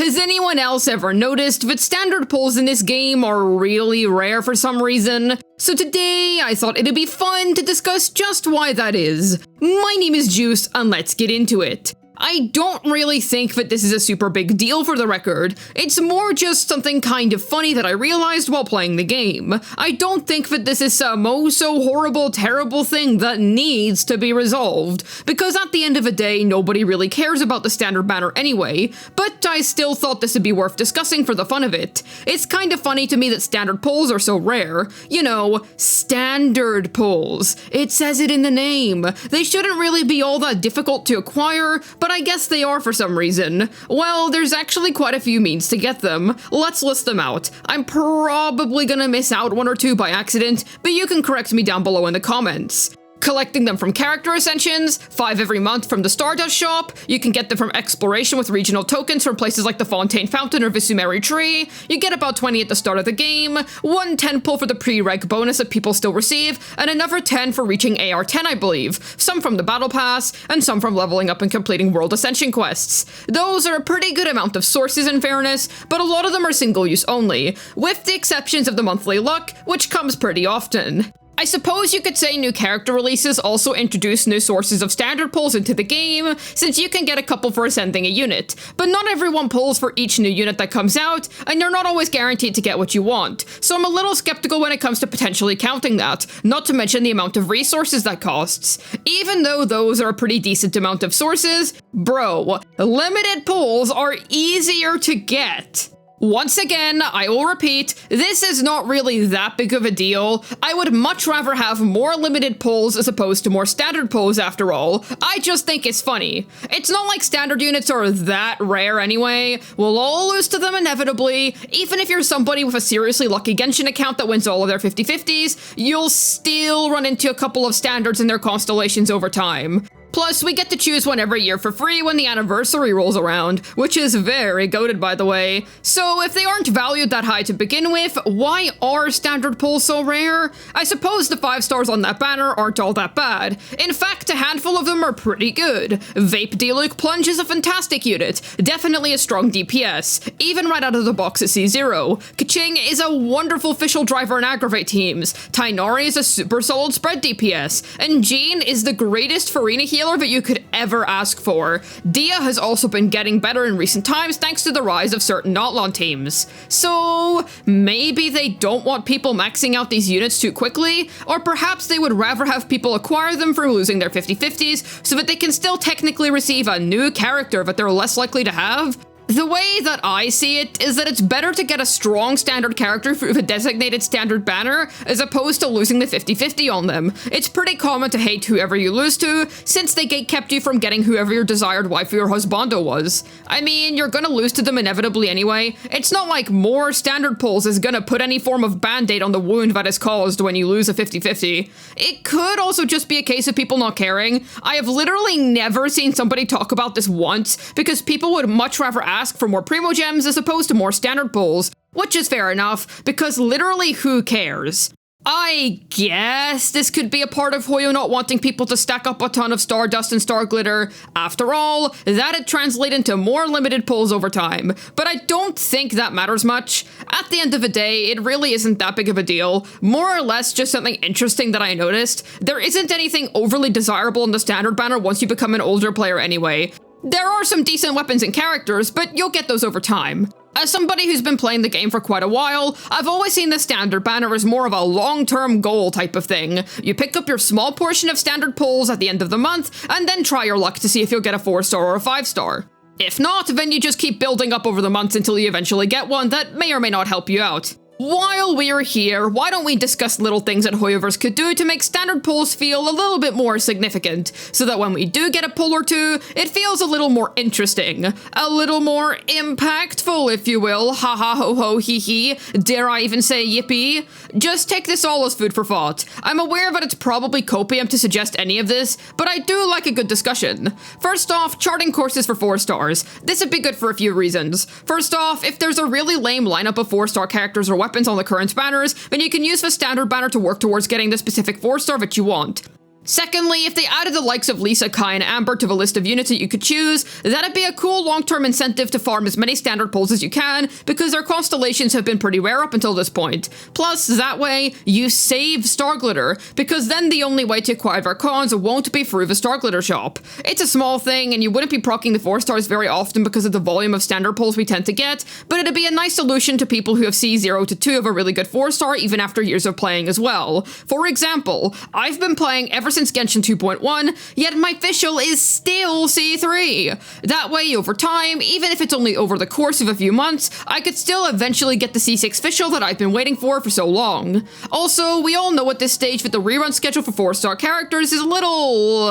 Has anyone else ever noticed that standard pulls in this game are really rare for some reason? So today, I thought it'd be fun to discuss just why that is. My name is Juice, and let's get into it. I don't really think that this is a super big deal for the record. It's more just something kind of funny that I realized while playing the game. I don't think that this is some so horrible, terrible thing that needs to be resolved, because at the end of the day, nobody really cares about the standard banner anyway, but I still thought this would be worth discussing for the fun of it. It's kind of funny to me that standard pulls are so rare. You know, standard pulls. It says it in the name. They shouldn't really be all that difficult to acquire, but I guess they are for some reason. Well, there's actually quite a few means to get them. Let's list them out. I'm probably gonna miss out one or two by accident, but you can correct me down below in the comments. Collecting them from character ascensions, 5 every month from the Stardust shop, you can get them from exploration with regional tokens from places like the Fontaine Fountain or Visumeri Tree, you get about 20 at the start of the game, 1 10 pull for the pre-reg bonus that people still receive, and another 10 for reaching AR10 I believe, some from the Battle Pass, and some from leveling up and completing World Ascension quests. Those are a pretty good amount of sources in fairness, but a lot of them are single use only, with the exceptions of the monthly luck, which comes pretty often. I suppose you could say new character releases also introduce new sources of standard pulls into the game, since you can get a couple for ascending a unit, but not everyone pulls for each new unit that comes out, and you're not always guaranteed to get what you want, so I'm a little skeptical when it comes to potentially counting that, not to mention the amount of resources that costs. Even though those are a pretty decent amount of sources, bro, limited pulls are easier to get. Once again, I will repeat, this is not really that big of a deal. I would much rather have more limited pulls as opposed to more standard pulls after all. I just think it's funny. It's not like standard units are that rare anyway. We'll all lose to them inevitably. Even if you're somebody with a seriously lucky Genshin account that wins all of their 50/50s, you'll still run into a couple of standards in their constellations over time. Plus, we get to choose one every year for free when the anniversary rolls around, which is very goated by the way. So if they aren't valued that high to begin with, why are standard pulls so rare? I suppose the 5 stars on that banner aren't all that bad. In fact, a handful of them are pretty good. Vape Diluc Plunge is a fantastic unit, definitely a strong DPS, even right out of the box at C0. Keqing is a wonderful Fischl driver and aggravate teams, Tighnari is a super solid spread DPS, and Jean is the greatest Farina healer that you could ever ask for. Dia has also been getting better in recent times thanks to the rise of certain Notlon teams. So maybe they don't want people maxing out these units too quickly, or perhaps they would rather have people acquire them for losing their 50/50s so that they can still technically receive a new character that they're less likely to have. The way that I see it is that it's better to get a strong standard character through the designated standard banner as opposed to losing the 50/50 on them. It's pretty common to hate whoever you lose to, since they gatekept you from getting whoever your desired waifu or husbando was. I mean, you're gonna lose to them inevitably anyway. It's not like more standard pulls is gonna put any form of band-aid on the wound that is caused when you lose a 50/50. It could also just be a case of people not caring. I have literally never seen somebody talk about this once, because people would much rather ask for more Primo Gems as opposed to more standard pulls, which is fair enough, because literally who cares? I guess this could be a part of Hoyo not wanting people to stack up a ton of Stardust and Star Glitter. After all, that'd translate into more limited pulls over time, but I don't think that matters much. At the end of the day, it really isn't that big of a deal. More or less just something interesting that I noticed. There isn't anything overly desirable in the standard banner once you become an older player anyway. There are some decent weapons and characters, but you'll get those over time. As somebody who's been playing the game for quite a while, I've always seen the standard banner as more of a long-term goal type of thing. You pick up your small portion of standard pulls at the end of the month, and then try your luck to see if you'll get a 4-star or a 5-star. If not, then you just keep building up over the months until you eventually get one that may or may not help you out. While we're here, why don't we discuss little things that Hoyoverse could do to make standard pulls feel a little bit more significant, so that when we do get a pull or two, it feels a little more interesting, a little more impactful, if you will, ha ha ho ho hee hee, dare I even say yippee? Just take this all as food for thought. I'm aware that it's probably copium to suggest any of this, but I do like a good discussion. First off, charting courses for 4 stars. This would be good for a few reasons. First off, if there's a really lame lineup of 4-star characters or weapons on the current banners, then you can use the standard banner to work towards getting the specific 4-star that you want. Secondly, if they added the likes of Lisa, Kai, and Amber to the list of units that you could choose, that'd be a cool long-term incentive to farm as many standard pulls as you can, because their constellations have been pretty rare up until this point. Plus, that way, you save Star Glitter, because then the only way to acquire their cons won't be through the Star Glitter shop. It's a small thing, and you wouldn't be proccing the 4 stars very often because of the volume of standard pulls we tend to get, but it'd be a nice solution to people who have C0 to 2 of a really good 4 star even after years of playing as well. For example, I've been playing ever since Genshin 2.1, yet my official is still C3. That way, over time, even if it's only over the course of a few months, I could still eventually get the C6 official that I've been waiting for so long. Also, we all know at this stage that the rerun schedule for 4-star characters is a little,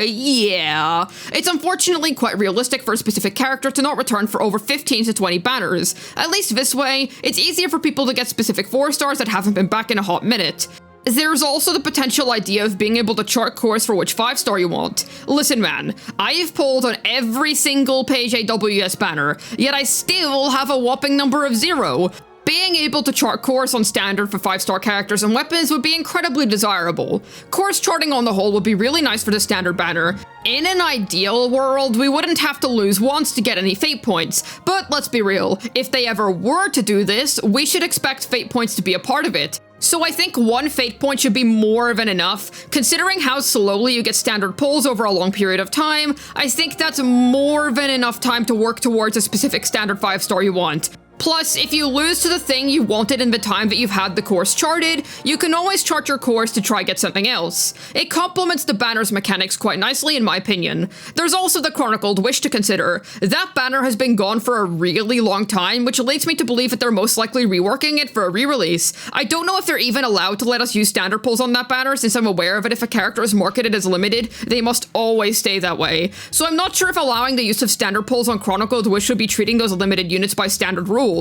yeah. It's unfortunately quite realistic for a specific character to not return for over 15 to 20 banners. At least this way, it's easier for people to get specific 4 stars that haven't been back in a hot minute. There's also the potential idea of being able to chart course for which 5-star you want. Listen man, I've pulled on every single page AWS banner, yet I still have a whopping number of 0. Being able to chart course on standard for 5-star characters and weapons would be incredibly desirable. Course charting on the whole would be really nice for the standard banner. In an ideal world, we wouldn't have to lose once to get any fate points, but let's be real, if they ever were to do this, we should expect fate points to be a part of it. So I think 1 fate point should be more than enough. Considering how slowly you get standard pulls over a long period of time, I think that's more than enough time to work towards a specific standard 5-star you want. Plus, if you lose to the thing you wanted in the time that you've had the course charted, you can always chart your course to try get something else. It complements the banner's mechanics quite nicely in my opinion. There's also the Chronicled Wish to consider. That banner has been gone for a really long time, which leads me to believe that they're most likely reworking it for a re-release. I don't know if they're even allowed to let us use standard pulls on that banner, since I'm aware that if a character is marketed as limited, they must always stay that way. So I'm not sure if allowing the use of standard pulls on Chronicled Wish would be treating those limited units by standard rules.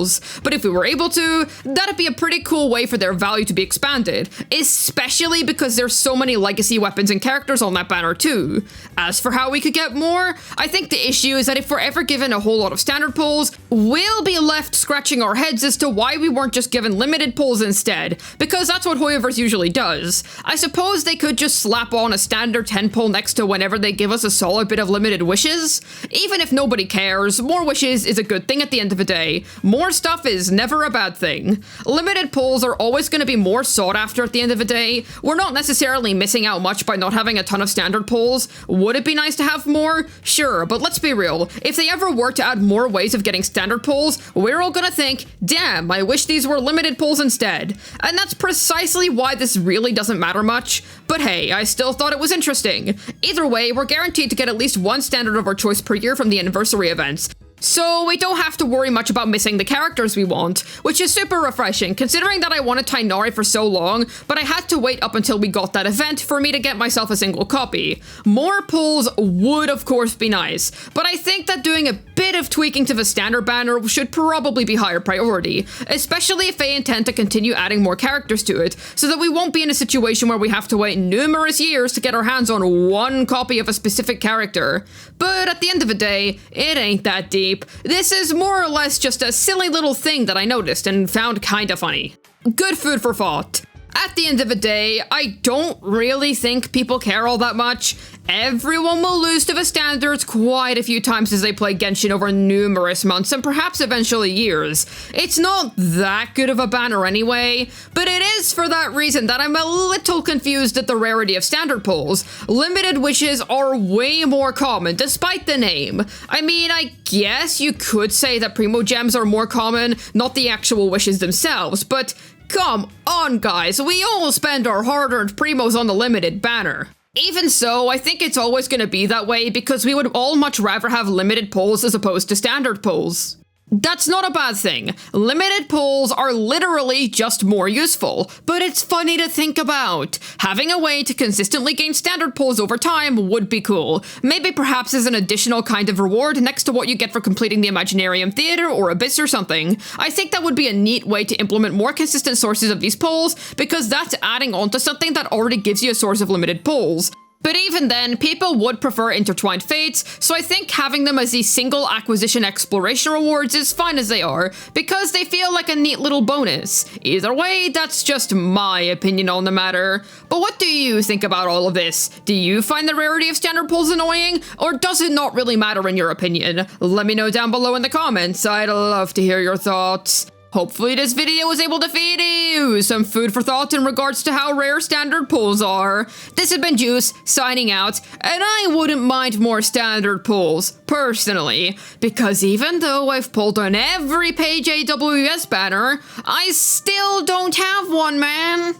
But if we were able to, that'd be a pretty cool way for their value to be expanded, especially because there's so many legacy weapons and characters on that banner too. As for how we could get more, I think the issue is that if we're ever given a whole lot of standard pulls, we'll be left scratching our heads as to why we weren't just given limited pulls instead, because that's what Hoyoverse usually does. I suppose they could just slap on a standard 10 pull next to whenever they give us a solid bit of limited wishes. Even if nobody cares, more wishes is a good thing at the end of the day. More stuff is never a bad thing. Limited pulls are always going to be more sought after at the end of the day. We're not necessarily missing out much by not having a ton of standard pulls. Would it be nice to have more? Sure, but let's be real. If they ever were to add more ways of getting standard pulls, we're all gonna think, damn, I wish these were limited pulls instead. And that's precisely why this really doesn't matter much. But hey, I still thought it was interesting. Either way, we're guaranteed to get at least one standard of our choice per year from the anniversary events. So we don't have to worry much about missing the characters we want, which is super refreshing considering that I wanted Tighnari for so long, but I had to wait up until we got that event for me to get myself a single copy. More pulls would of course be nice, but I think that doing a bit of tweaking to the standard banner should probably be higher priority, especially if they intend to continue adding more characters to it, so that we won't be in a situation where we have to wait numerous years to get our hands on one copy of a specific character. But at the end of the day, it ain't that deep. This is more or less just a silly little thing that I noticed and found kinda funny. Good food for thought. At the end of the day, I don't really think people care all that much. Everyone will lose to the standards quite a few times as they play Genshin over numerous months and perhaps eventually years. It's not that good of a banner anyway, but it is for that reason that I'm a little confused at the rarity of standard pulls. Limited wishes are way more common despite the name. I mean, I guess you could say that Primo Gems are more common, not the actual wishes themselves, but come on guys, we all spend our hard-earned primos on the limited banner. Even so, I think it's always going to be that way because we would all much rather have limited pulls as opposed to standard pulls. That's not a bad thing. Limited pulls are literally just more useful, but it's funny to think about. Having a way to consistently gain standard pulls over time would be cool. Maybe perhaps as an additional kind of reward next to what you get for completing the Imaginarium Theater or Abyss or something. I think that would be a neat way to implement more consistent sources of these pulls, because that's adding on to something that already gives you a source of limited pulls. But even then, people would prefer Intertwined Fates, so I think having them as these single acquisition exploration rewards is fine as they are, because they feel like a neat little bonus. Either way, that's just my opinion on the matter. But what do you think about all of this? Do you find the rarity of standard pulls annoying, or does it not really matter in your opinion? Let me know down below in the comments, I'd love to hear your thoughts. Hopefully this video was able to feed you some food for thought in regards to how rare standard pulls are. This has been Juice, signing out, and I wouldn't mind more standard pulls, personally, because even though I've pulled on every page AWS banner, I still don't have one, man.